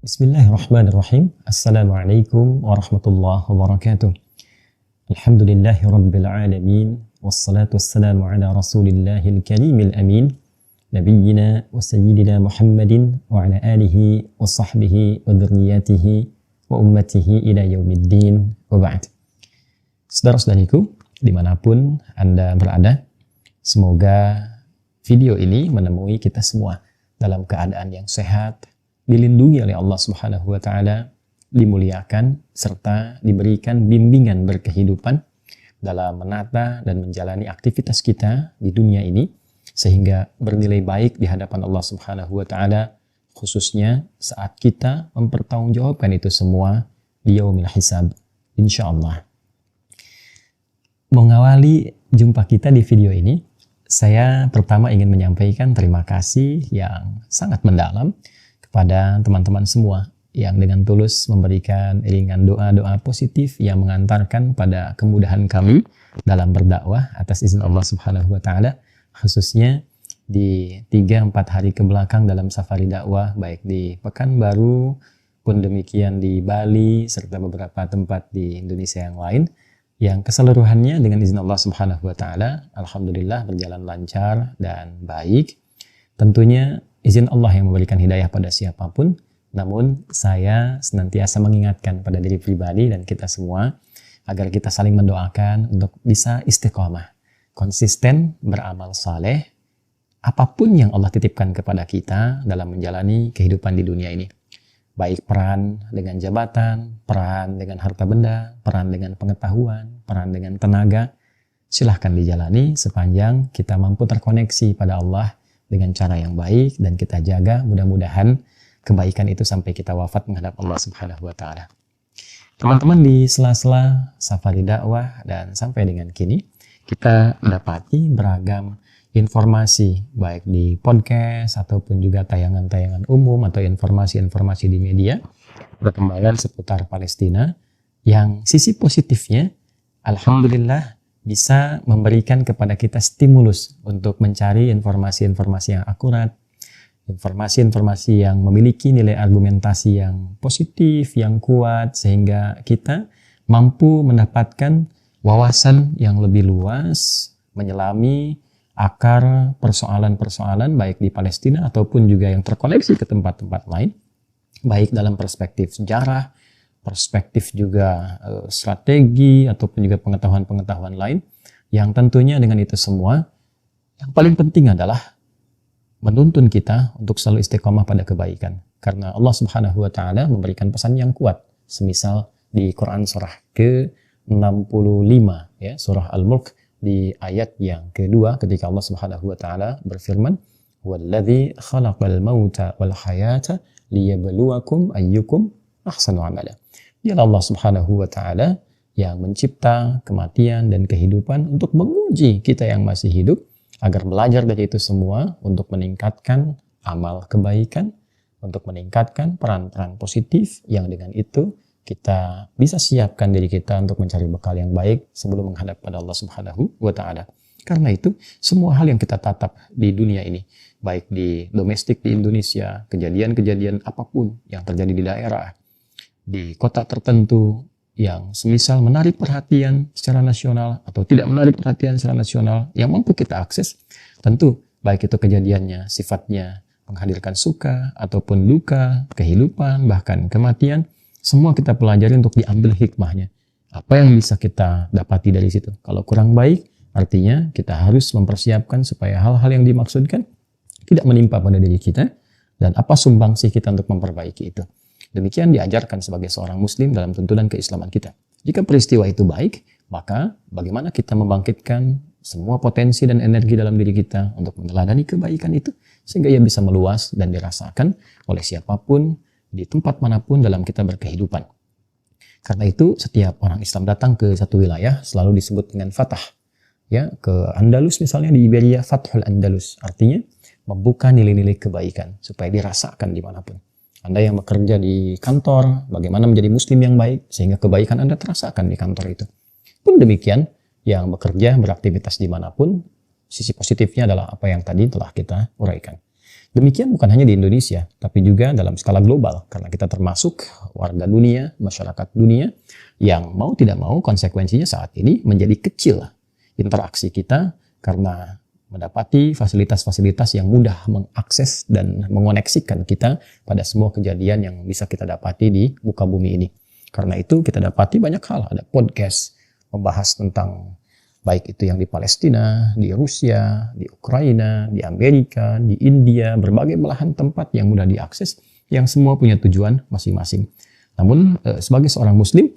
Bismillahirrahmanirrahim. Assalamualaikum warahmatullahi wabarakatuh. Alhamdulillahi rabbil alamin. Wassalatu wassalamu ala rasulillahil karimil amin. Nabiyyina wa sayyidina Muhammadin wa ala alihi wa sahbihi wa dhurriyyatihi wa ummatihi ila yaumiddin wa ba'd. Saudara-saudariku, dimanapun Anda berada, semoga video ini menemui kita semua dalam keadaan yang sehat, dilindungi oleh Allah Subhanahu wa taala, dimuliakan serta diberikan bimbingan berkehidupan dalam menata dan menjalani aktivitas kita di dunia ini sehingga bernilai baik di hadapan Allah Subhanahu wa taala, khususnya saat kita mempertanggungjawabkan itu semua di yaumil hisab insyaallah. Mengawali jumpa kita di video ini, saya pertama ingin menyampaikan terima kasih yang sangat mendalam kepada teman-teman semua yang dengan tulus memberikan iringan doa-doa positif yang mengantarkan pada kemudahan kami dalam berdakwah atas izin Allah Subhanahu wa taala, khususnya di 3-4 hari ke belakang dalam safari dakwah baik di Pekanbaru pun demikian di Bali serta beberapa tempat di Indonesia yang lain, yang keseluruhannya dengan izin Allah Subhanahu wa taala alhamdulillah berjalan lancar dan baik. Tentunya izin Allah yang memberikan hidayah pada siapapun, namun saya senantiasa mengingatkan pada diri pribadi dan kita semua agar kita saling mendoakan untuk bisa istiqomah, konsisten beramal saleh apapun yang Allah titipkan kepada kita dalam menjalani kehidupan di dunia ini. Baik peran dengan jabatan, peran dengan harta benda, peran dengan pengetahuan, peran dengan tenaga, silahkan dijalani sepanjang kita mampu terkoneksi pada Allah dengan cara yang baik dan kita jaga mudah-mudahan kebaikan itu sampai kita wafat menghadap Allah Subhanahu wa taala. Teman-teman, di sela-sela safari dakwah dan sampai dengan kini kita mendapati beragam informasi baik di podcast ataupun juga tayangan-tayangan umum atau informasi-informasi di media perkembangan seputar Palestina yang sisi positifnya alhamdulillah bisa memberikan kepada kita stimulus untuk mencari informasi-informasi yang akurat, informasi-informasi yang memiliki nilai argumentasi yang positif, yang kuat, sehingga kita mampu mendapatkan wawasan yang lebih luas, menyelami akar persoalan-persoalan baik di Palestina ataupun juga yang terkoneksi ke tempat-tempat lain, baik dalam perspektif sejarah, perspektif juga strategi ataupun juga pengetahuan-pengetahuan lain, yang tentunya dengan itu semua yang paling penting adalah menuntun kita untuk selalu istiqomah pada kebaikan, karena Allah Subhanahu wa taala memberikan pesan yang kuat, semisal di Quran surah ke-65 ya, surah Al-Mulk di ayat yang kedua ketika Allah Subhanahu wa taala berfirman, "Walladzi khalaqal mauta wal hayata liyabluwakum ayyukum ahsanu amala." Dialah Allah Subhanahu wa taala yang mencipta kematian dan kehidupan untuk menguji kita yang masih hidup agar belajar dari itu semua untuk meningkatkan amal kebaikan, untuk meningkatkan peran-peran positif yang dengan itu kita bisa siapkan diri kita untuk mencari bekal yang baik sebelum menghadap pada Allah Subhanahu wa taala. Karena itu, semua hal yang kita tatap di dunia ini, baik di domestik di Indonesia, kejadian-kejadian apapun yang terjadi di daerah, di kota tertentu yang semisal menarik perhatian secara nasional atau tidak menarik perhatian secara nasional yang mampu kita akses, tentu baik itu kejadiannya sifatnya menghadirkan suka ataupun duka, kehidupan, bahkan kematian, semua kita pelajari untuk diambil hikmahnya. Apa yang bisa kita dapati dari situ? Kalau kurang baik, artinya kita harus mempersiapkan supaya hal-hal yang dimaksudkan tidak menimpa pada diri kita, dan apa sumbangsih kita untuk memperbaiki itu. Demikian diajarkan sebagai seorang muslim dalam tuntunan keislaman kita. Jika peristiwa itu baik, maka bagaimana kita membangkitkan semua potensi dan energi dalam diri kita untuk meneladani kebaikan itu, sehingga ia bisa meluas dan dirasakan oleh siapapun di tempat manapun dalam kita berkehidupan. Karena itu setiap orang Islam datang ke satu wilayah selalu disebut dengan fatah. Ya, ke Andalus misalnya di Iberia, Fathul Andalus, artinya membuka nilai-nilai kebaikan supaya dirasakan dimanapun. Anda yang bekerja di kantor, bagaimana menjadi muslim yang baik sehingga kebaikan Anda terasakan di kantor itu. Pun demikian, yang bekerja beraktivitas dimanapun, sisi positifnya adalah apa yang tadi telah kita uraikan. Demikian bukan hanya di Indonesia, tapi juga dalam skala global, karena kita termasuk warga dunia, masyarakat dunia, yang mau tidak mau konsekuensinya saat ini menjadi kecil interaksi kita karena mendapati fasilitas-fasilitas yang mudah mengakses dan mengoneksikan kita pada semua kejadian yang bisa kita dapati di muka bumi ini. Karena itu kita dapati banyak hal, ada podcast membahas tentang baik itu yang di Palestina, di Rusia, di Ukraina, di Amerika, di India, berbagai belahan tempat yang mudah diakses, yang semua punya tujuan masing-masing. Namun sebagai seorang Muslim,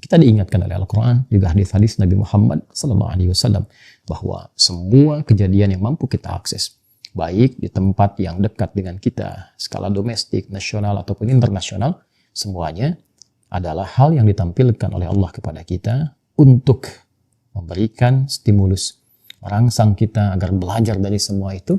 kita diingatkan oleh Al-Quran, juga hadis-hadis Nabi Muhammad SAW, bahwa semua kejadian yang mampu kita akses, baik di tempat yang dekat dengan kita, skala domestik, nasional, ataupun internasional, semuanya adalah hal yang ditampilkan oleh Allah kepada kita untuk memberikan stimulus, merangsang kita agar belajar dari semua itu,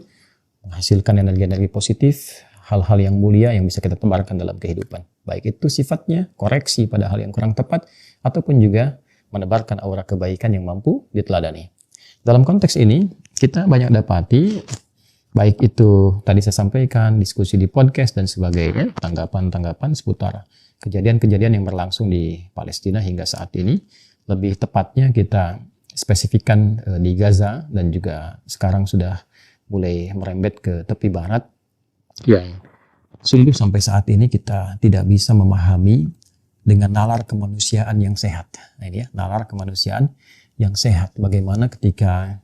menghasilkan energi-energi positif, hal-hal yang mulia yang bisa kita tebarkan dalam kehidupan. Baik itu sifatnya koreksi pada hal yang kurang tepat, ataupun juga menebarkan aura kebaikan yang mampu diteladani. Dalam konteks ini, kita banyak dapati, baik itu tadi saya sampaikan, diskusi di podcast dan sebagainya, tanggapan-tanggapan seputar kejadian-kejadian yang berlangsung di Palestina hingga saat ini. Lebih tepatnya kita spesifikkan di Gaza dan juga sekarang sudah mulai merembet ke tepi barat. Yang sungguh sampai saat ini kita tidak bisa memahami dengan nalar kemanusiaan yang sehat. Nah ini ya, nalar kemanusiaan yang sehat. Bagaimana ketika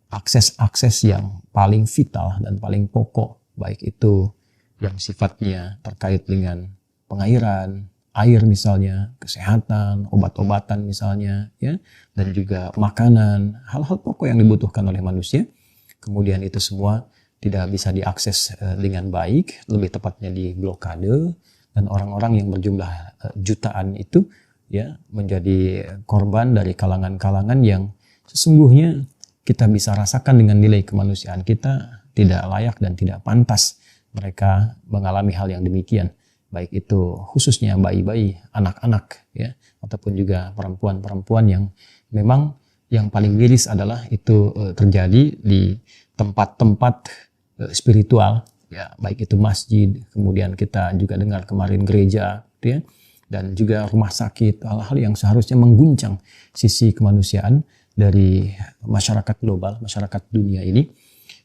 akses-akses yang paling vital dan paling pokok, baik itu yang sifatnya terkait dengan pengairan, air misalnya, kesehatan, obat-obatan misalnya, ya, dan juga makanan, hal-hal pokok yang dibutuhkan oleh manusia, kemudian itu semua tidak bisa diakses dengan baik, lebih tepatnya di blokade, dan orang-orang yang berjumlah jutaan itu ya menjadi korban dari kalangan-kalangan yang sesungguhnya kita bisa rasakan dengan nilai kemanusiaan kita tidak layak dan tidak pantas mereka mengalami hal yang demikian, baik itu khususnya bayi-bayi, anak-anak ya, ataupun juga perempuan-perempuan yang memang yang paling miris adalah itu terjadi di tempat-tempat spiritual ya, baik itu masjid, kemudian kita juga dengar kemarin gereja ya, dan juga rumah sakit, hal-hal yang seharusnya mengguncang sisi kemanusiaan dari masyarakat global, masyarakat dunia ini.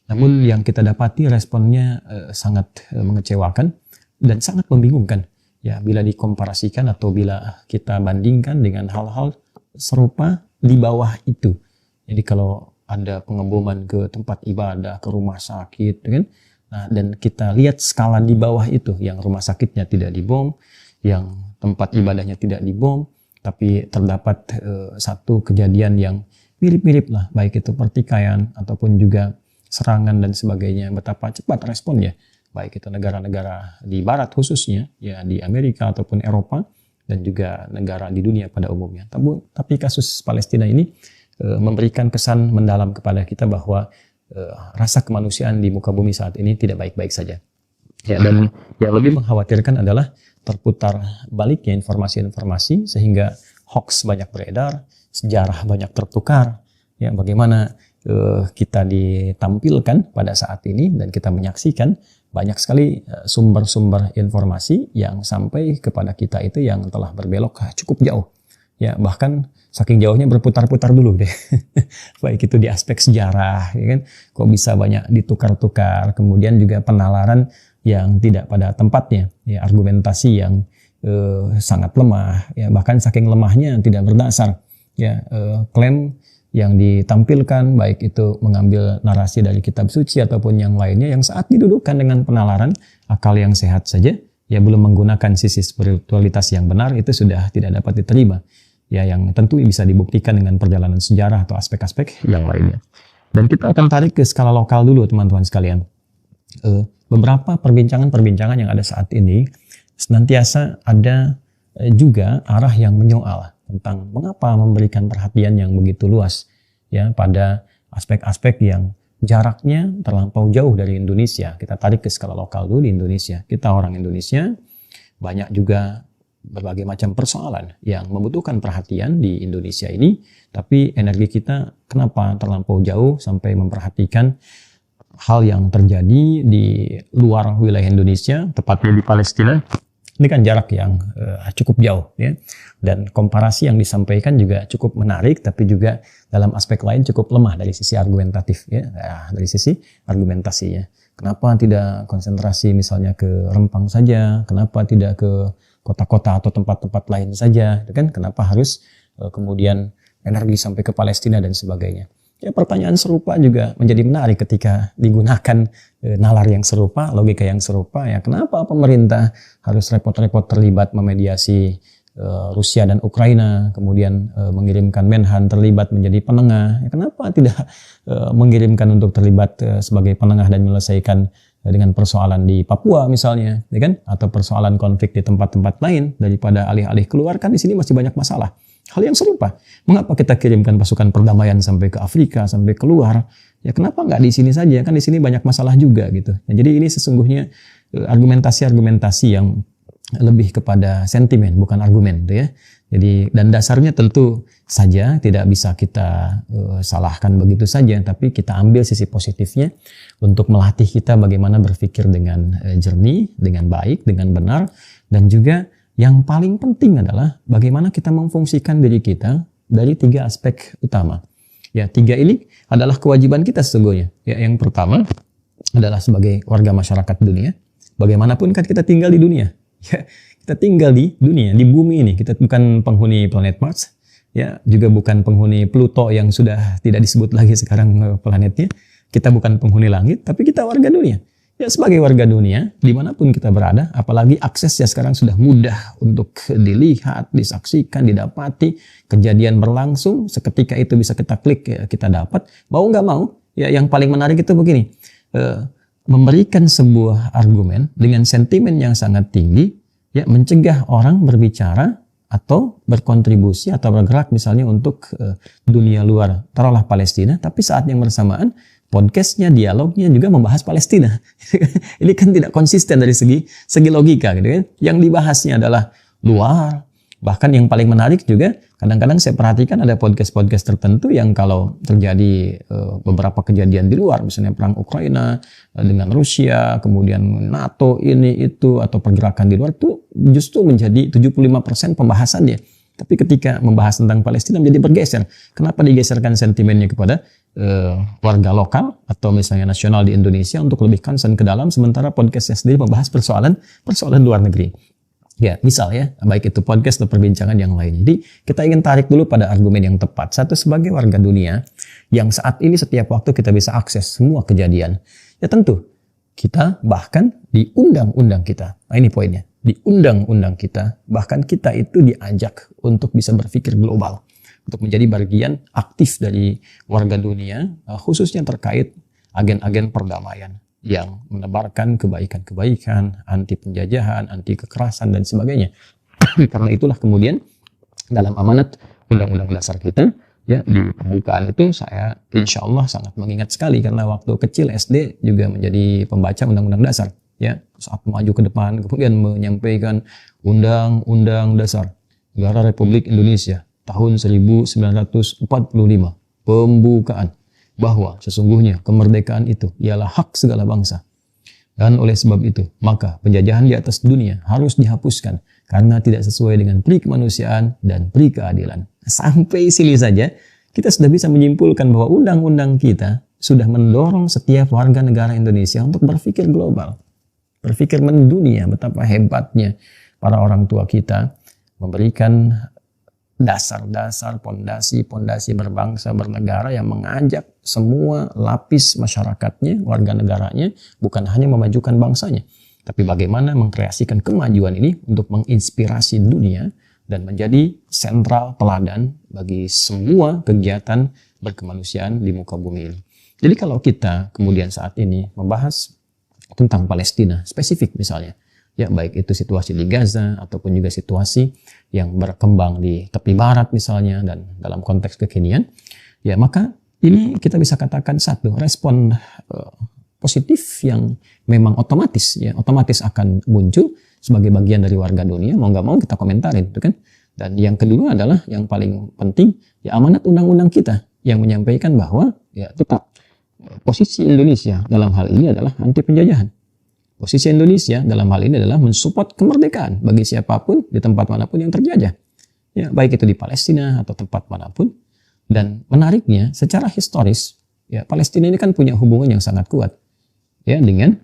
Namun yang kita dapati responnya sangat mengecewakan dan sangat membingungkan ya, bila dikomparasikan atau bila kita bandingkan dengan hal-hal serupa di bawah itu. Jadi kalau ada pengeboman ke tempat ibadah, ke rumah sakit kan, nah, dan kita lihat skala di bawah itu, yang rumah sakitnya tidak dibom, yang tempat ibadahnya tidak dibom, tapi terdapat satu kejadian yang mirip-mirip lah, baik itu pertikaian ataupun juga serangan dan sebagainya. Betapa cepat responnya, baik itu negara-negara di barat khususnya, ya di Amerika ataupun Eropa, dan juga negara di dunia pada umumnya. Tapi kasus Palestina ini memberikan kesan mendalam kepada kita bahwa rasa kemanusiaan di muka bumi saat ini tidak baik-baik saja. Ya, dan yang lebih mengkhawatirkan adalah terputar baliknya informasi-informasi sehingga hoax banyak beredar, sejarah banyak tertukar. Ya, bagaimana kita ditampilkan pada saat ini dan kita menyaksikan banyak sekali sumber-sumber informasi yang sampai kepada kita itu yang telah berbelok cukup jauh. Ya, bahkan saking jauhnya berputar-putar dulu deh. Baik itu di aspek sejarah, ya kan? Kok bisa banyak ditukar-tukar, kemudian juga penalaran yang tidak pada tempatnya, ya, argumentasi yang sangat lemah, ya, bahkan saking lemahnya tidak berdasar, ya, klaim yang ditampilkan baik itu mengambil narasi dari kitab suci ataupun yang lainnya yang saat didudukkan dengan penalaran akal yang sehat saja, ya belum menggunakan sisi spiritualitas yang benar, itu sudah tidak dapat diterima. Ya, yang tentu bisa dibuktikan dengan perjalanan sejarah atau aspek-aspek yang lainnya. Dan kita akan tarik ke skala lokal dulu teman-teman sekalian. Beberapa perbincangan-perbincangan yang ada saat ini senantiasa ada juga arah yang menyoal tentang mengapa memberikan perhatian yang begitu luas ya pada aspek-aspek yang jaraknya terlampau jauh dari Indonesia. Kita tarik ke skala lokal dulu di Indonesia. Kita orang Indonesia, banyak juga berbagai macam persoalan yang membutuhkan perhatian di Indonesia ini, tapi energi kita kenapa terlampau jauh sampai memperhatikan hal yang terjadi di luar wilayah Indonesia, tepatnya di Palestina, ini kan jarak yang cukup jauh ya, dan komparasi yang disampaikan juga cukup menarik, tapi juga dalam aspek lain cukup lemah dari sisi argumentatif ya, dari sisi argumentasinya. Kenapa tidak konsentrasi misalnya ke Rempang saja? Kenapa tidak ke kota-kota atau tempat-tempat lain saja? Kan kenapa harus kemudian energi sampai ke Palestina dan sebagainya? Ya, pertanyaan serupa juga menjadi menarik ketika digunakan nalar yang serupa, logika yang serupa. Ya, kenapa pemerintah harus repot-repot terlibat memediasi Rusia dan Ukraina, kemudian mengirimkan Menhan terlibat menjadi penengah? Ya, kenapa tidak mengirimkan untuk terlibat sebagai penengah dan menyelesaikan dengan persoalan di Papua misalnya, ya kan? Atau persoalan konflik di tempat-tempat lain, daripada alih-alih keluar? Kan di sini masih banyak masalah. Hal yang serupa. Mengapa kita kirimkan pasukan perdamaian sampai ke Afrika, sampai keluar? Ya kenapa nggak di sini saja? Kan di sini banyak masalah juga gitu. Nah, jadi ini sesungguhnya argumentasi-argumentasi yang lebih kepada sentimen, bukan argumen, gitu ya. Jadi dan dasarnya tentu saja tidak bisa kita salahkan begitu saja, tapi kita ambil sisi positifnya untuk melatih kita bagaimana berpikir dengan jernih, dengan baik, dengan benar, dan juga yang paling penting adalah bagaimana kita memfungsikan diri kita dari 3 aspek utama. Ya, 3 ini adalah kewajiban kita sesungguhnya. Ya, yang pertama adalah sebagai warga masyarakat dunia. Bagaimanapun kan kita tinggal di dunia. Ya, kita tinggal di dunia, di bumi ini. Kita bukan penghuni planet Mars, ya, juga bukan penghuni Pluto yang sudah tidak disebut lagi sekarang planetnya. Kita bukan penghuni langit, tapi kita warga dunia. Ya, sebagai warga dunia, dimanapun kita berada, apalagi aksesnya sekarang sudah mudah untuk dilihat, disaksikan, didapati, kejadian berlangsung, seketika itu bisa kita klik, ya, kita dapat, mau nggak mau, ya yang paling menarik itu begini, memberikan sebuah argumen dengan sentimen yang sangat tinggi, ya mencegah orang berbicara atau berkontribusi atau bergerak misalnya untuk dunia luar, taruhlah Palestina, tapi saat yang bersamaan, podcastnya, dialognya juga membahas Palestina. Ini kan tidak konsisten dari segi logika, gitu kan? Yang dibahasnya adalah luar. Bahkan yang paling menarik juga, kadang-kadang saya perhatikan ada podcast-podcast tertentu yang kalau terjadi beberapa kejadian di luar, misalnya perang Ukraina dengan Rusia, kemudian NATO ini itu atau pergerakan di luar, itu justru menjadi 75% pembahasannya. Tapi ketika membahas tentang Palestina menjadi bergeser. Kenapa digeserkan sentimennya kepada warga lokal atau misalnya nasional di Indonesia untuk lebih concern ke dalam, sementara podcastnya sendiri membahas persoalan luar negeri. Ya, misal ya, baik itu podcast atau perbincangan yang lain. Jadi kita ingin tarik dulu pada argumen yang tepat. Satu, sebagai warga dunia yang saat ini setiap waktu kita bisa akses semua kejadian. Ya tentu, kita bahkan di undang-undang kita. Nah ini poinnya. Di undang-undang kita, bahkan kita itu diajak untuk bisa berpikir global. Untuk menjadi bagian aktif dari warga dunia, khususnya terkait agen-agen perdamaian yang menebarkan kebaikan-kebaikan, anti penjajahan, anti kekerasan, dan sebagainya. Karena itulah kemudian dalam amanat Undang-Undang Dasar kita, ya di pembukaan itu saya insya Allah sangat mengingat sekali, karena waktu kecil SD juga menjadi pembaca Undang-Undang Dasar. Ya, saat maju ke depan kemudian menyampaikan Undang-Undang Dasar Negara Republik Indonesia tahun 1945, pembukaan bahwa sesungguhnya kemerdekaan itu ialah hak segala bangsa. Dan oleh sebab itu, maka penjajahan di atas dunia harus dihapuskan karena tidak sesuai dengan peri kemanusiaan dan peri keadilan. Sampai sini saja, kita sudah bisa menyimpulkan bahwa undang-undang kita sudah mendorong setiap warga negara Indonesia untuk berpikir global. Berpikir mendunia, betapa hebatnya para orang tua kita memberikan dasar-dasar, pondasi-pondasi berbangsa, bernegara yang mengajak semua lapis masyarakatnya, warga negaranya, bukan hanya memajukan bangsanya, tapi bagaimana mengkreasikan kemajuan ini untuk menginspirasi dunia dan menjadi sentral teladan bagi semua kegiatan berkemanusiaan di muka bumi ini. Jadi kalau kita kemudian saat ini membahas tentang Palestina, spesifik misalnya, ya baik itu situasi di Gaza ataupun juga situasi yang berkembang di tepi barat misalnya dan dalam konteks kekinian, ya maka ini kita bisa katakan satu respon positif yang memang otomatis akan muncul sebagai bagian dari warga dunia, mau nggak mau kita komentarin, gitu kan? Dan yang kedua adalah yang paling penting, ya amanat undang-undang kita yang menyampaikan bahwa ya tetap posisi Indonesia dalam hal ini adalah anti penjajahan. Posisi Indonesia dalam hal ini adalah mensupport kemerdekaan bagi siapapun di tempat manapun yang terjajah. Ya, baik itu di Palestina atau tempat manapun. Dan menariknya, secara historis, ya Palestina ini kan punya hubungan yang sangat kuat ya dengan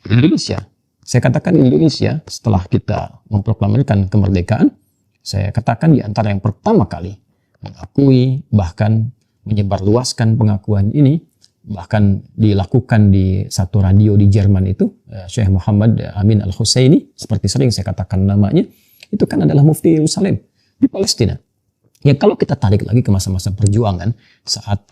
Indonesia. Saya katakan Indonesia setelah kita memproklamirkan kemerdekaan, saya katakan di antara yang pertama kali mengakui, bahkan menyebarluaskan pengakuan ini, bahkan dilakukan di satu radio di Jerman itu, Syekh Muhammad Amin Al-Husaini, seperti sering saya katakan namanya, itu kan adalah mufti Yerusalem di Palestina. Ya kalau kita tarik lagi ke masa-masa perjuangan, saat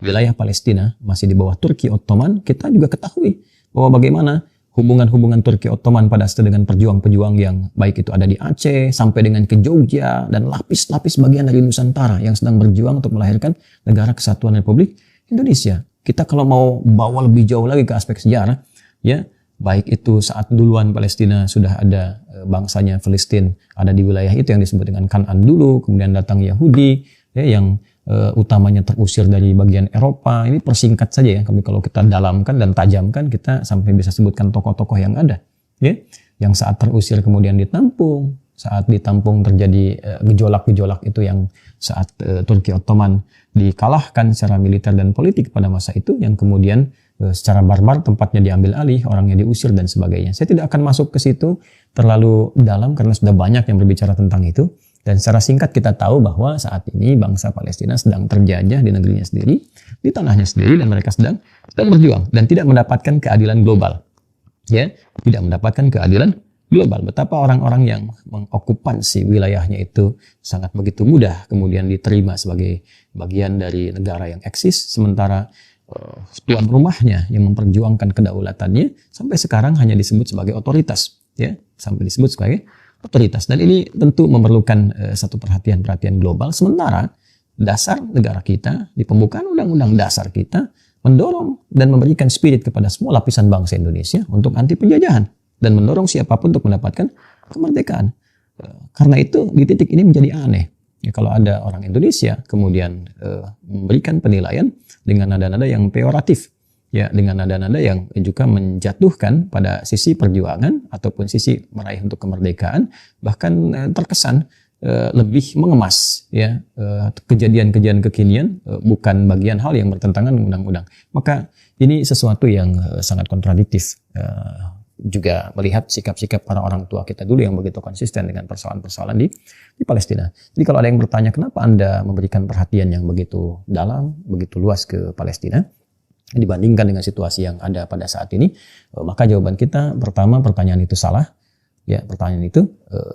wilayah Palestina masih di bawah Turki Ottoman, kita juga ketahui bahwa bagaimana hubungan-hubungan Turki Ottoman pada saat dengan pejuang-pejuang yang baik itu ada di Aceh, sampai dengan ke Jogja, dan lapis-lapis bagian dari Nusantara yang sedang berjuang untuk melahirkan negara kesatuan Republik Indonesia. Kita kalau mau bawa lebih jauh lagi ke aspek sejarah, ya baik itu saat duluan Palestina sudah ada bangsanya Filistin ada di wilayah itu yang disebut dengan Kanaan dulu, kemudian datang Yahudi ya, yang utamanya terusir dari bagian Eropa. Ini persingkat saja ya, kami kalau kita dalamkan dan tajamkan kita sampai bisa sebutkan tokoh-tokoh yang ada, ya, yang saat terusir kemudian ditampung. Saat ditampung terjadi gejolak-gejolak itu yang saat Turki Ottoman dikalahkan secara militer dan politik pada masa itu, yang kemudian secara barbar tempatnya diambil alih, orangnya diusir dan sebagainya. Saya tidak akan masuk ke situ terlalu dalam karena sudah banyak yang berbicara tentang itu. Dan secara singkat kita tahu bahwa saat ini bangsa Palestina sedang terjajah di negerinya sendiri, di tanahnya sendiri, dan mereka sedang berjuang dan tidak mendapatkan keadilan global. Ya, tidak mendapatkan keadilan global. Betapa orang-orang yang mengokupansi wilayahnya itu sangat begitu mudah kemudian diterima sebagai bagian dari negara yang eksis, sementara tuan rumahnya yang memperjuangkan kedaulatannya sampai sekarang hanya disebut sebagai otoritas, ya, sampai disebut sebagai otoritas. Dan ini tentu memerlukan satu perhatian global. Sementara dasar negara kita di pembukaan undang-undang dasar kita mendorong dan memberikan spirit kepada semua lapisan bangsa Indonesia untuk anti penjajahan dan mendorong siapapun untuk mendapatkan kemerdekaan. Karena itu di titik ini menjadi aneh. Ya, kalau ada orang Indonesia kemudian memberikan penilaian dengan nada-nada yang peyoratif, ya, dengan nada-nada yang juga menjatuhkan pada sisi perjuangan ataupun sisi meraih untuk kemerdekaan, bahkan terkesan lebih mengemas, ya, kejadian-kejadian kekinian bukan bagian hal yang bertentangan dengan undang-undang. Maka ini sesuatu yang sangat kontradiktif. Juga melihat sikap-sikap para orang tua kita dulu yang begitu konsisten dengan persoalan-persoalan di Palestina. Jadi kalau ada yang bertanya kenapa Anda memberikan perhatian yang begitu dalam, begitu luas ke Palestina dibandingkan dengan situasi yang ada pada saat ini, maka jawaban kita pertama, pertanyaan itu salah. Ya, pertanyaan itu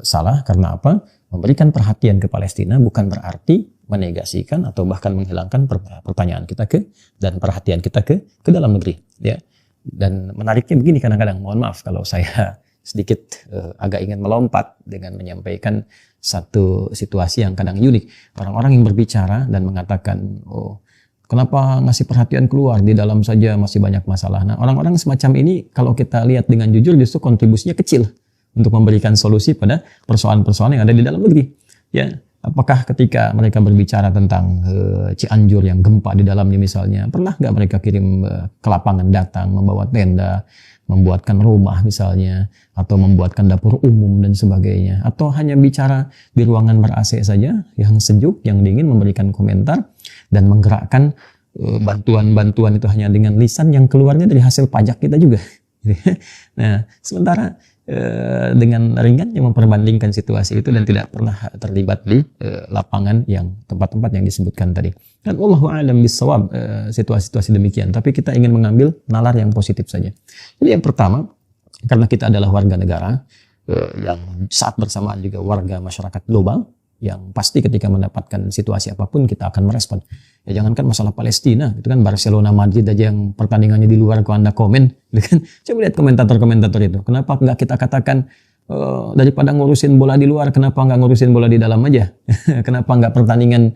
salah karena apa? Memberikan perhatian ke Palestina bukan berarti menegasikan atau bahkan menghilangkan pertanyaan kita dan perhatian kita ke dalam negeri, ya. Dan menariknya begini, kadang-kadang mohon maaf kalau saya sedikit agak ingin melompat dengan menyampaikan satu situasi yang kadang unik. Orang-orang yang berbicara dan mengatakan, oh kenapa ngasih perhatian keluar, di dalam saja masih banyak masalah. Nah, orang-orang semacam ini kalau kita lihat dengan jujur justru kontribusinya kecil untuk memberikan solusi pada persoalan-persoalan yang ada di dalam negeri. Ya, apakah ketika mereka berbicara tentang Cianjur yang gempa di dalamnya misalnya, pernah nggak mereka kirim ke lapangan datang, membawa tenda, membuatkan rumah misalnya, atau membuatkan dapur umum dan sebagainya, atau hanya bicara di ruangan ber-AC saja, yang sejuk, yang dingin, memberikan komentar, dan menggerakkan bantuan-bantuan itu hanya dengan lisan yang keluarnya dari hasil pajak kita juga. Nah, sementara dengan ringannya memperbandingkan situasi itu dan tidak pernah terlibat di lapangan yang tempat-tempat yang disebutkan tadi. Dan wallahu a'lam bissawab situasi-situasi demikian. Tapi kita ingin mengambil nalar yang positif saja. Jadi yang pertama, karena kita adalah warga negara yang saat bersamaan juga warga masyarakat global, yang pasti ketika mendapatkan situasi apapun kita akan merespon. Ya jangankan masalah Palestina, itu kan Barcelona Madrid aja yang pertandingannya di luar kok Anda komen, gitu kan? Coba lihat komentator-komentator itu. Kenapa nggak kita katakan daripada ngurusin bola di luar, kenapa nggak ngurusin bola di dalam aja? Kenapa nggak pertandingan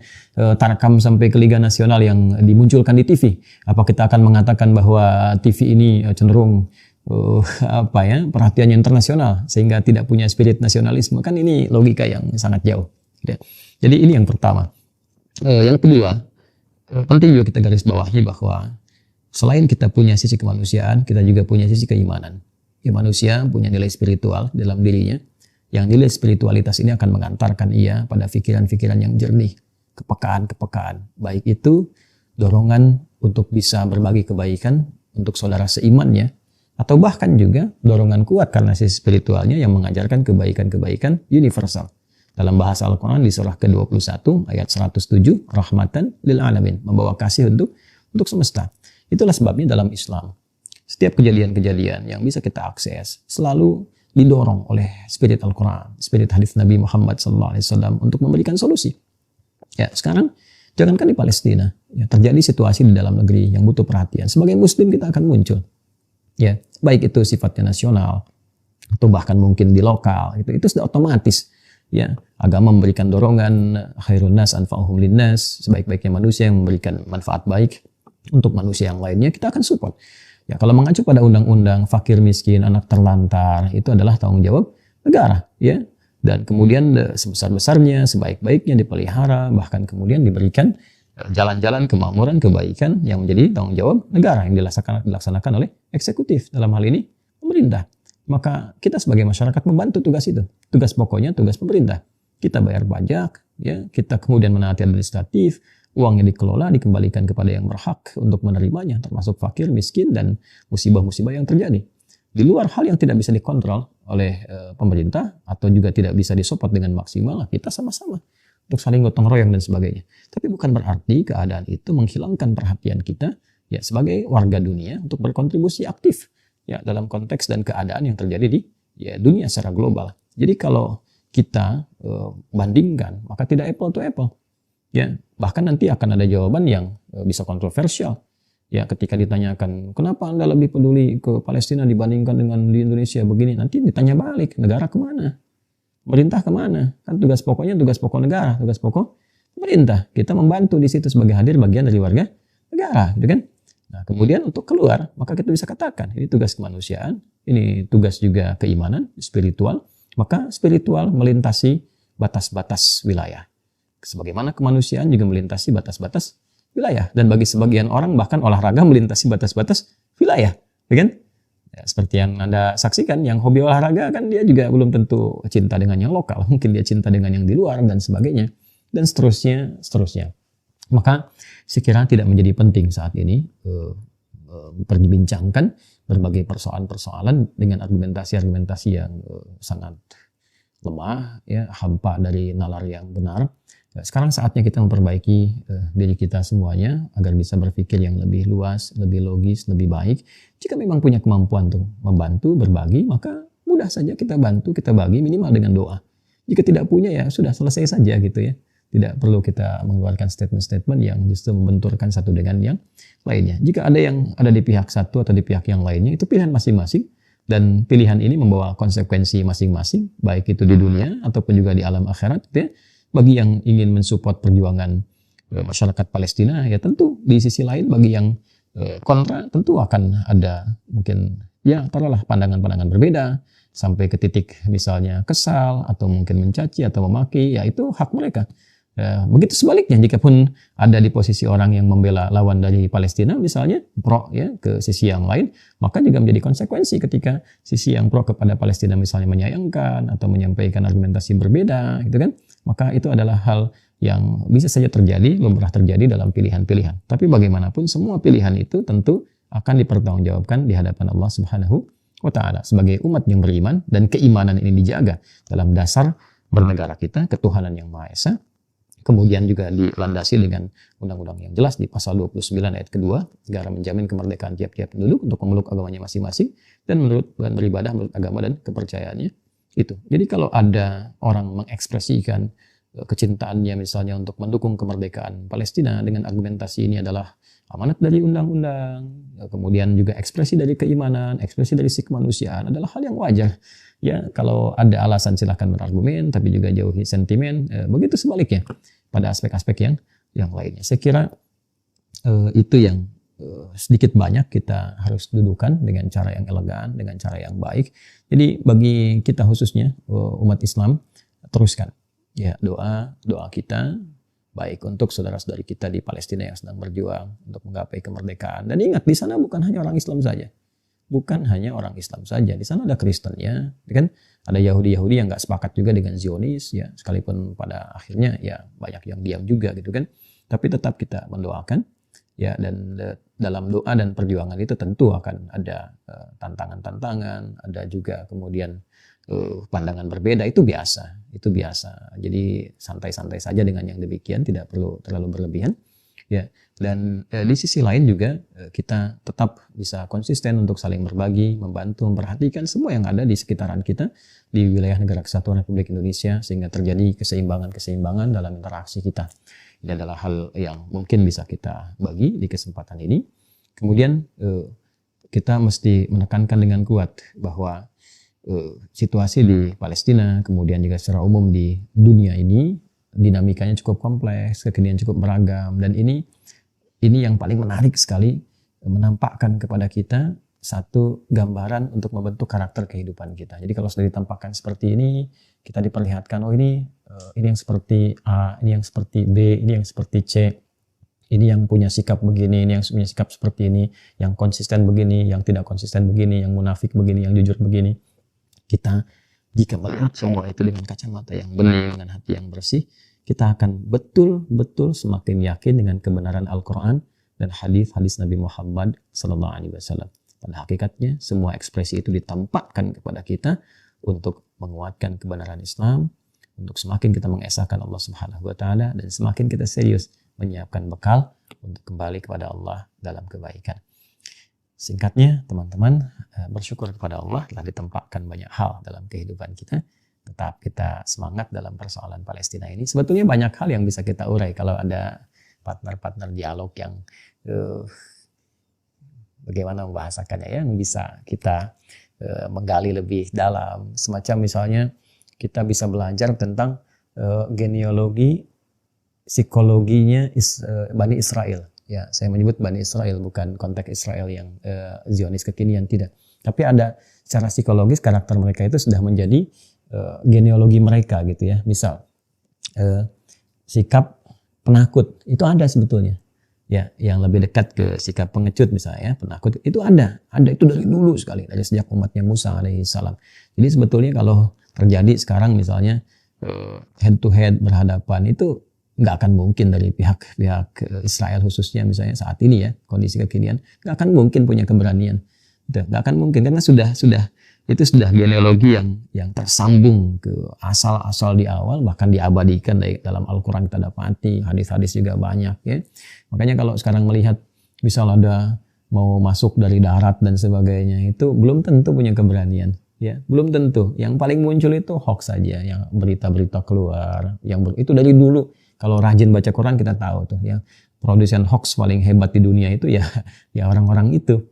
tarkam sampai ke Liga Nasional yang dimunculkan di TV? Apa kita akan mengatakan bahwa TV ini cenderung perhatiannya internasional sehingga tidak punya spirit nasionalisme? Kan ini logika yang sangat jauh. Jadi ini yang pertama. Yang kedua, penting juga kita garis bawahi bahwa Selain kita punya sisi kemanusiaan, kita juga punya sisi keimanan. Ya, manusia punya nilai spiritual dalam dirinya, yang nilai spiritualitas ini akan mengantarkan ia pada pikiran-pikiran yang jernih, kepekaan-kepekaan. Baik itu dorongan untuk bisa berbagi kebaikan untuk saudara seimannya, atau bahkan juga dorongan kuat karena sisi spiritualnya yang mengajarkan kebaikan-kebaikan universal. Dalam bahasa Al-Quran di surah ke-21 ayat 107, rahmatan lil alamin, membawa kasih untuk semesta. Itulah sebabnya dalam Islam, setiap kejadian-kejadian yang bisa kita akses selalu didorong oleh spirit Al-Quran, spirit hadis Nabi Muhammad SAW untuk memberikan solusi. Ya, sekarang jangankan di Palestina, ya, terjadi situasi di dalam negeri yang butuh perhatian. Sebagai Muslim kita akan muncul, ya, baik itu sifatnya nasional atau bahkan mungkin di lokal, itu sudah otomatis. Ya, agama memberikan dorongan khairun nas anfa'uhum linnas, sebaik-baiknya manusia yang memberikan manfaat baik untuk manusia yang lainnya, kita akan support. Ya, kalau mengacu pada undang-undang fakir miskin, anak terlantar, itu adalah tanggung jawab negara, ya. Dan kemudian sebesar-besarnya, sebaik-baiknya dipelihara, bahkan kemudian diberikan jalan-jalan kemakmuran, kebaikan yang menjadi tanggung jawab negara yang dilaksanakan oleh eksekutif, dalam hal ini pemerintah. Maka kita sebagai masyarakat membantu tugas itu. Tugas pokoknya tugas pemerintah. Kita bayar pajak, ya, kita kemudian menaati administratif, uangnya dikelola, dikembalikan kepada yang berhak untuk menerimanya, termasuk fakir, miskin, dan musibah-musibah yang terjadi. Di luar hal yang tidak bisa dikontrol oleh pemerintah atau juga tidak bisa disupport dengan maksimal, kita sama-sama untuk saling gotong royong dan sebagainya. Tapi bukan berarti keadaan itu menghilangkan perhatian kita, ya, sebagai warga dunia untuk berkontribusi aktif, ya, dalam konteks dan keadaan yang terjadi di, ya, dunia secara global. Jadi kalau kita bandingkan, maka tidak apple to apple. Ya, bahkan nanti akan ada jawaban yang bisa kontroversial. Ya, ketika ditanyakan, kenapa Anda lebih peduli ke Palestina dibandingkan dengan di Indonesia begini? Nanti ditanya balik, negara kemana? Pemerintah kemana? Kan tugas pokoknya tugas pokok negara, tugas pokok pemerintah. Kita membantu di situ sebagai hadir bagian dari warga negara, gitu kan? Nah, kemudian untuk keluar, maka kita bisa katakan, ini tugas kemanusiaan, ini tugas juga keimanan, spiritual. Maka spiritual melintasi batas-batas wilayah. Sebagaimana kemanusiaan juga melintasi batas-batas wilayah. Dan bagi sebagian orang bahkan olahraga melintasi batas-batas wilayah. Ya kan? Ya, seperti yang Anda saksikan, yang hobi olahraga kan dia juga belum tentu cinta dengan yang lokal. Mungkin dia cinta dengan yang di luar dan sebagainya. Dan seterusnya, seterusnya. Maka sekiranya tidak menjadi penting saat ini dibincangkan berbagai persoalan-persoalan dengan argumentasi-argumentasi yang sangat lemah, ya, hampa dari nalar yang benar. Sekarang saatnya kita memperbaiki diri kita semuanya agar bisa berpikir yang lebih luas, lebih logis, lebih baik. Jika memang punya kemampuan untuk membantu, berbagi, maka mudah saja kita bantu, kita bagi minimal dengan doa. Jika tidak punya, ya sudah, selesai saja gitu ya. Tidak perlu kita mengeluarkan statement-statement yang justru membenturkan satu dengan yang lainnya. Jika ada yang ada di pihak satu atau di pihak yang lainnya, itu pilihan masing-masing. Dan pilihan ini membawa konsekuensi masing-masing, baik itu di dunia ataupun juga di alam akhirat, gitu ya. Bagi yang ingin mensupport perjuangan masyarakat Palestina, ya tentu di sisi lain bagi yang kontra tentu akan ada mungkin, ya, taruhlah pandangan-pandangan berbeda sampai ke titik misalnya kesal atau mungkin mencaci atau memaki, ya itu hak mereka. Begitu sebaliknya, jika pun ada di posisi orang yang membela lawan dari Palestina misalnya, pro, ya, ke sisi yang lain, maka juga menjadi konsekuensi ketika sisi yang pro kepada Palestina misalnya menyayangkan atau menyampaikan argumentasi berbeda, gitu kan, maka itu adalah hal yang bisa saja terjadi, lumrah terjadi dalam pilihan-pilihan. Tapi bagaimanapun semua pilihan itu tentu akan dipertanggungjawabkan di hadapan Allah Subhanahu wa Ta'ala. Sebagai umat yang beriman dan keimanan ini dijaga dalam dasar bernegara kita, ketuhanan yang Maha Esa. Kemudian juga dilandasi dengan undang-undang yang jelas di pasal 29 ayat kedua, negara menjamin kemerdekaan tiap-tiap penduduk untuk memeluk agamanya masing-masing dan beribadah menurut agama dan kepercayaannya itu. Jadi kalau ada orang mengekspresikan kecintaannya misalnya untuk mendukung kemerdekaan Palestina dengan argumentasi ini adalah amanat dari undang-undang, kemudian juga ekspresi dari keimanan, ekspresi dari sisi kemanusiaan, adalah hal yang wajar. Ya, kalau ada alasan silahkan berargumen, tapi juga jauhi sentimen. Begitu sebaliknya pada aspek-aspek yang lainnya. Saya kira itu yang sedikit banyak kita harus dudukan dengan cara yang elegan, dengan cara yang baik. Jadi bagi kita khususnya umat Islam, teruskan ya doa kita baik untuk saudara-saudari kita di Palestina yang sedang berjuang untuk menggapai kemerdekaan. Dan ingat, di sana bukan hanya orang Islam saja. Bukan hanya orang Islam saja. Di sana ada Kristennya, kan? Ada Yahudi-Yahudi yang nggak sepakat juga dengan Zionis, ya. Sekalipun pada akhirnya ya banyak yang diam juga gitu kan. Tapi tetap kita mendoakan, ya. Dan dalam doa dan perjuangan itu tentu akan ada tantangan-tantangan, ada juga kemudian pandangan berbeda. Itu biasa, itu biasa. Jadi santai-santai saja dengan yang demikian, tidak perlu terlalu berlebihan, ya. Dan di sisi lain juga kita tetap bisa konsisten untuk saling berbagi, membantu, memperhatikan semua yang ada di sekitaran kita di wilayah Negara Kesatuan Republik Indonesia, sehingga terjadi keseimbangan-keseimbangan dalam interaksi kita. Ini adalah hal yang mungkin bisa kita bagi di kesempatan ini. Kemudian kita mesti menekankan dengan kuat bahwa situasi di Palestina, kemudian juga secara umum di dunia ini, dinamikanya cukup kompleks, kekinian cukup beragam, dan ini yang paling menarik sekali, menampakkan kepada kita satu gambaran untuk membentuk karakter kehidupan kita. Jadi kalau sudah ditampakkan seperti ini, kita diperlihatkan, oh ini yang seperti A, ini yang seperti B, ini yang seperti C, ini yang punya sikap begini, ini yang punya sikap seperti ini, yang konsisten begini, yang tidak konsisten begini, yang munafik begini, yang jujur begini. Kita jika melihat semua itu dengan kacamata yang bening, dengan hati yang bersih, kita akan betul-betul semakin yakin dengan kebenaran Al-Quran dan hadis-hadis Nabi Muhammad SAW. Pada hakikatnya, semua ekspresi itu ditempatkan kepada kita untuk menguatkan kebenaran Islam, untuk semakin kita mengesahkan Allah Subhanahu Wa Taala, dan semakin kita serius menyiapkan bekal untuk kembali kepada Allah dalam kebaikan. Singkatnya, teman-teman, bersyukur kepada Allah telah ditempatkan banyak hal dalam kehidupan kita. Tetap kita semangat dalam persoalan Palestina ini. Sebetulnya banyak hal yang bisa kita urai kalau ada partner-partner dialog yang bagaimana membahasakannya, yang bisa kita menggali lebih dalam. Semacam misalnya kita bisa belajar tentang genealogi, psikologinya Bani Israel. Ya, saya menyebut Bani Israel, bukan konteks Israel yang Zionis kekinian, tidak. Tapi ada secara psikologis karakter mereka itu sudah menjadi genealogi mereka gitu ya. Misal sikap penakut itu ada sebetulnya, ya, yang lebih dekat ke sikap pengecut misalnya, penakut itu ada itu dari dulu sekali, dari sejak umatnya Musa alaihissalam. Jadi sebetulnya kalau terjadi sekarang misalnya head to head berhadapan, itu nggak akan mungkin dari pihak Israel khususnya misalnya saat ini ya, kondisi kekinian, nggak akan mungkin punya keberanian. Nggak akan mungkin, karena itu sudah genealogi yang tersambung ke asal-asal di awal, bahkan diabadikan dalam Al-Quran kita dapati, hadis-hadis juga banyak ya. Makanya kalau sekarang melihat misal ada mau masuk dari darat dan sebagainya, itu belum tentu punya keberanian ya, belum tentu. Yang paling muncul itu hoax saja, yang berita-berita keluar, itu dari dulu. Kalau rajin baca Quran kita tahu tuh ya, produsen hoax paling hebat di dunia itu ya orang-orang itu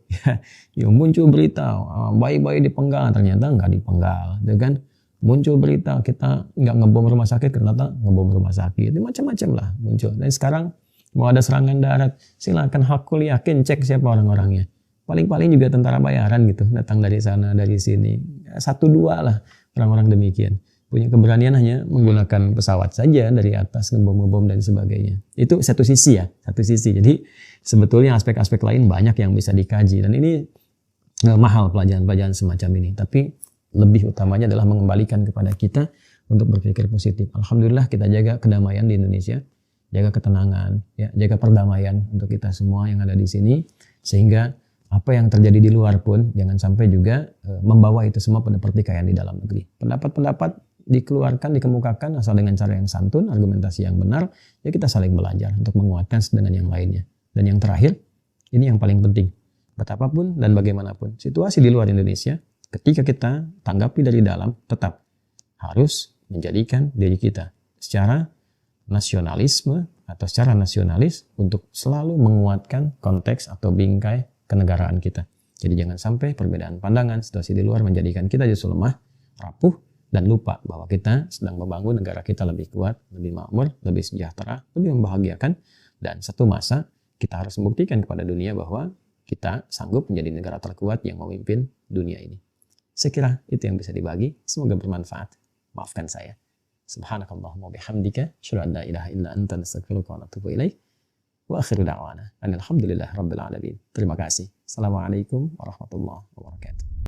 ya, muncul berita bayi-bayi dipenggal, ternyata nggak dipenggal, ya kan? Muncul berita kita nggak ngebom rumah sakit, ternyata ngebom rumah sakit, itu macam-macam lah muncul. Dan sekarang mau ada serangan darat, silakan hakul yakin cek siapa orang-orangnya, paling-paling juga tentara bayaran gitu, datang dari sana dari sini, 1-2 lah orang-orang demikian. Punya keberanian hanya menggunakan pesawat saja dari atas, ngebom-ngebom dan sebagainya. Itu satu sisi ya, satu sisi. Jadi sebetulnya aspek-aspek lain banyak yang bisa dikaji, dan ini mahal pelajaran-pelajaran semacam ini. Tapi lebih utamanya adalah mengembalikan kepada kita untuk berpikir positif. Alhamdulillah kita jaga kedamaian di Indonesia, jaga ketenangan, ya, jaga perdamaian untuk kita semua yang ada di sini, sehingga apa yang terjadi di luar pun jangan sampai juga membawa itu semua pada pertikaian di dalam negeri. Pendapat-pendapat dikeluarkan, dikemukakan asal dengan cara yang santun, argumentasi yang benar, ya kita saling belajar untuk menguatkan dengan yang lainnya. Dan yang terakhir, ini yang paling penting, betapapun dan bagaimanapun situasi di luar Indonesia, ketika kita tanggapi dari dalam, tetap harus menjadikan diri kita secara nasionalisme atau secara nasionalis untuk selalu menguatkan konteks atau bingkai kenegaraan kita. Jadi jangan sampai perbedaan pandangan, situasi di luar menjadikan kita justru lemah, rapuh, dan lupa bahwa kita sedang membangun negara kita lebih kuat, lebih makmur, lebih sejahtera, lebih membahagiakan. Dan satu masa kita harus membuktikan kepada dunia bahwa kita sanggup menjadi negara terkuat yang memimpin dunia ini. Saya kira itu yang bisa dibagi. Semoga bermanfaat. Maafkan saya. Subhanakallahumma bihamdika, asyhadu an la ilaha illa anta, nastaghfiruka wa natubu ilaik. Wa akhiru da'wana alhamdulillahi rabbil alamin. Terima kasih. Assalamualaikum warahmatullahi wabarakatuh.